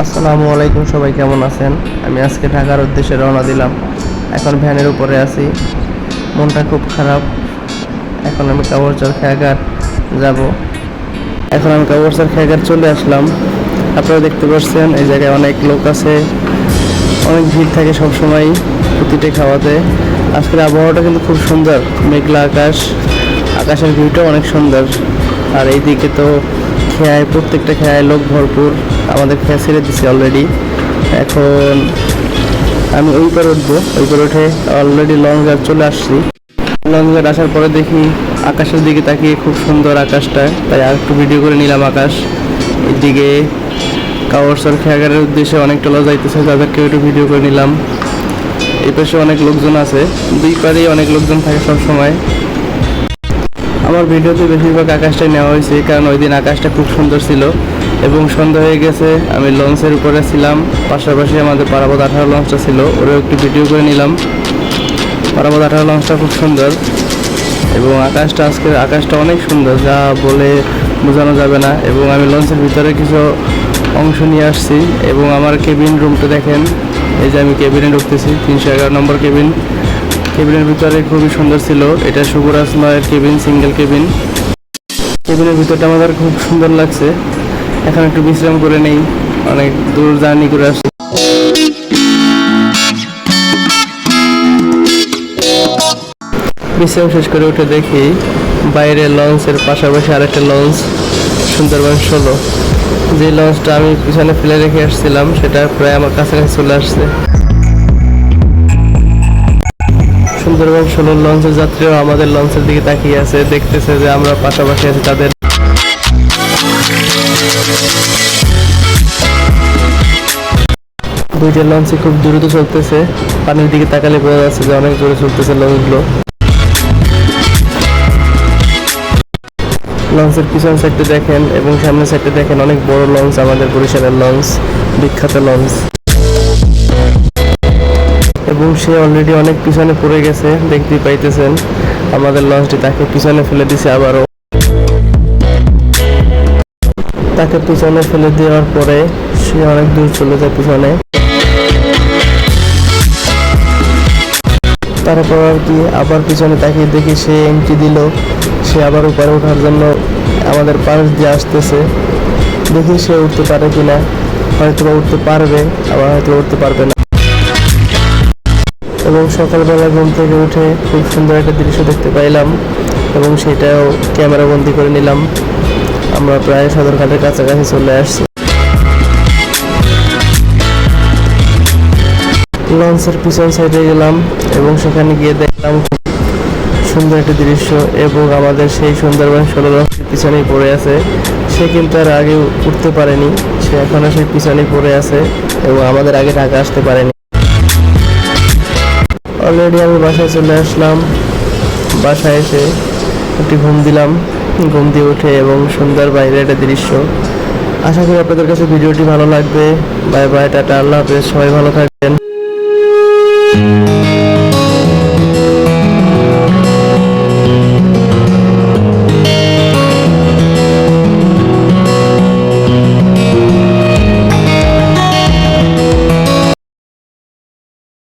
আসসালামু আলাইকুম, সবাই কেমন আছেন? আমি আজকে ঢাকার উদ্দেশ্যে রওনা দিলাম। এখন ভ্যানের উপরে আছি, মনটা খুব খারাপ। এখন আমি কাবরচর খেয়াঘাট যাব। এখন আমি কাবরচর খেয়াঘাট চলে আসলাম। আপনারা দেখতে পাচ্ছেন এই জায়গায় অনেক লোক আছে, অনেক ভিড় থাকে সবসময় প্রতিটি খাওয়াতে। আজকের আবহাওয়াটা কিন্তু খুব সুন্দর, মেঘলা আকাশ, আকাশের ভিউটাও অনেক সুন্দর। আর এইদিকে তো খেয়ায়, প্রত্যেকটা খেয়ায় লোক ভরপুর। আমাদের খেয়া ছেড়ে দিচ্ছে অলরেডি। এখন আমি ওই পারে উঠবো, ওই পারে উঠে অলরেডি লং ড্রাইভ চলে আসছি। লং ড্রাইভ আসার পরে দেখি আকাশের দিকে তাকিয়ে খুব সুন্দর আকাশটা, তাই আর একটু ভিডিও করে নিলাম আকাশ। এইদিকে কাওয়ারসর খেয়াঘাটের উদ্দেশ্যে অনেক টলা যাইতেছে, তাদেরকে একটু ভিডিও করে নিলাম। এই পাশে অনেক লোকজন আছে, দুই পারেই অনেক লোকজন থাকে সব সময়। আমার ভিডিওতে বেশিরভাগ আকাশটাই নেওয়া হয়েছে, কারণ ওই দিন আকাশটা খুব সুন্দর ছিল এবং সন্ধ্যা হয়ে গেছে। আমি লঞ্চের উপরে ছিলাম, পাশাপাশি আমাদের পারাবত 18 লঞ্চটা ছিল, ওরাও একটু ভিডিও করে নিলাম। পারাবত 18 লঞ্চটা খুব সুন্দর এবং আজকের আকাশটা অনেক সুন্দর, যা বলে বোঝানো যাবে না। এবং আমি লঞ্চের ভিতরে কিছু অংশ নিয়ে আসছি এবং আমার কেবিন রুমটা দেখেন। এই যে আমি কেবিনে ঢুকতেছি, 311 নম্বর কেবিন। কেবিনের ভিতরে খুবই সুন্দর ছিল। এটা শুভরাজ নয়ের কেবিন, সিঙ্গেল কেবিন। কেবিনের ভিতরটা আমাদের খুব সুন্দর লাগছে। এখন একটু বিশ্রাম করে নেই, অনেক দূর জার্নি করে আসছি। বিশ্রাম শেষ করে উঠে দেখি বাইরে লঞ্চের পাশাপাশি আরেকটা লঞ্চ, সুন্দরবন 16। যে লঞ্চটা আমি পিছনে ফেলে রেখে আসছিলাম সেটা প্রায় আমার কাছাকাছি চলে আসছে। সুন্দরবন 16 লঞ্চের যাত্রীরা আমাদের লঞ্চের দিকে তাকিয়ে আছে, দেখতেছে যে আমরা পাশাপাশি আছি তাদের। দুইটা লঞ্চই খুব দ্রুত চলতেছে, পানির দিকে তাকালে বোঝা যাচ্ছে যে অনেক জোরে চলতেছে লঞ্চগুলো। লঞ্চের পিছন সাইডে দেখেন এবং সামনের সাইডে দেখেন অনেক বড় লঞ্চ, আমাদের বরিশালের লঞ্চ, বিখ্যাত লঞ্চ। এবং সে অলরেডি অনেক পিছনে পড়ে গেছে, দেখতেই পাইতেছেন। আমাদের লঞ্চটি তাকে পিছনে ফেলে দিছে আবারও। তাকে পিছনে ফেলে দেওয়ার পরে সে অনেক দূর চলে যায় পিছনে। তারপর আর কি আবার পিছনে তাকিয়ে দেখি সে এন্ট্রি দিল। সে আবার উপরে ওঠার জন্য আমাদের পাশ দিয়ে আসতেছে। দেখি সে উঠতে পারে কিনা, হয়তো উঠতে পারবে, আবার হয়তো উঠতে পারবে না। এবং সকালবেলা ঘুম থেকে উঠে খুব সুন্দর একটা দৃশ্য দেখতে পাইলাম এবং সেটাও ক্যামেরা বন্দি করে নিলাম। আমরা প্রায় সদরঘাটের কাছাকাছি চলে আসছি। লঞ্চের পিছন সাইডে গেলাম এবং সেখানে গিয়ে দেখলাম সুন্দর একটা দৃশ্য এবং আমাদের সেই সুন্দরবন 16 লঞ্চের পিছনেই পড়ে আছে। সে কিন্তু আর আগে উঠতে পারেনি, সে এখনো সেই পিছনেই পড়ে আছে এবং আমাদের আগে ঢাকা আসতে পারেনি। অলরেডি আমি বাসায় চলে আসলাম। বাসায় এসে একটু ঘুম দিলাম, ঘুম দিয়ে উঠে এবং সুন্দর বাইরে একটা দৃশ্য। আশা করি আপনাদের কাছে ভিডিওটি ভালো লাগবে। বাই বাই, টাটা, আল্লাহ হাফেজ, সবাই ভালো থাকবেন।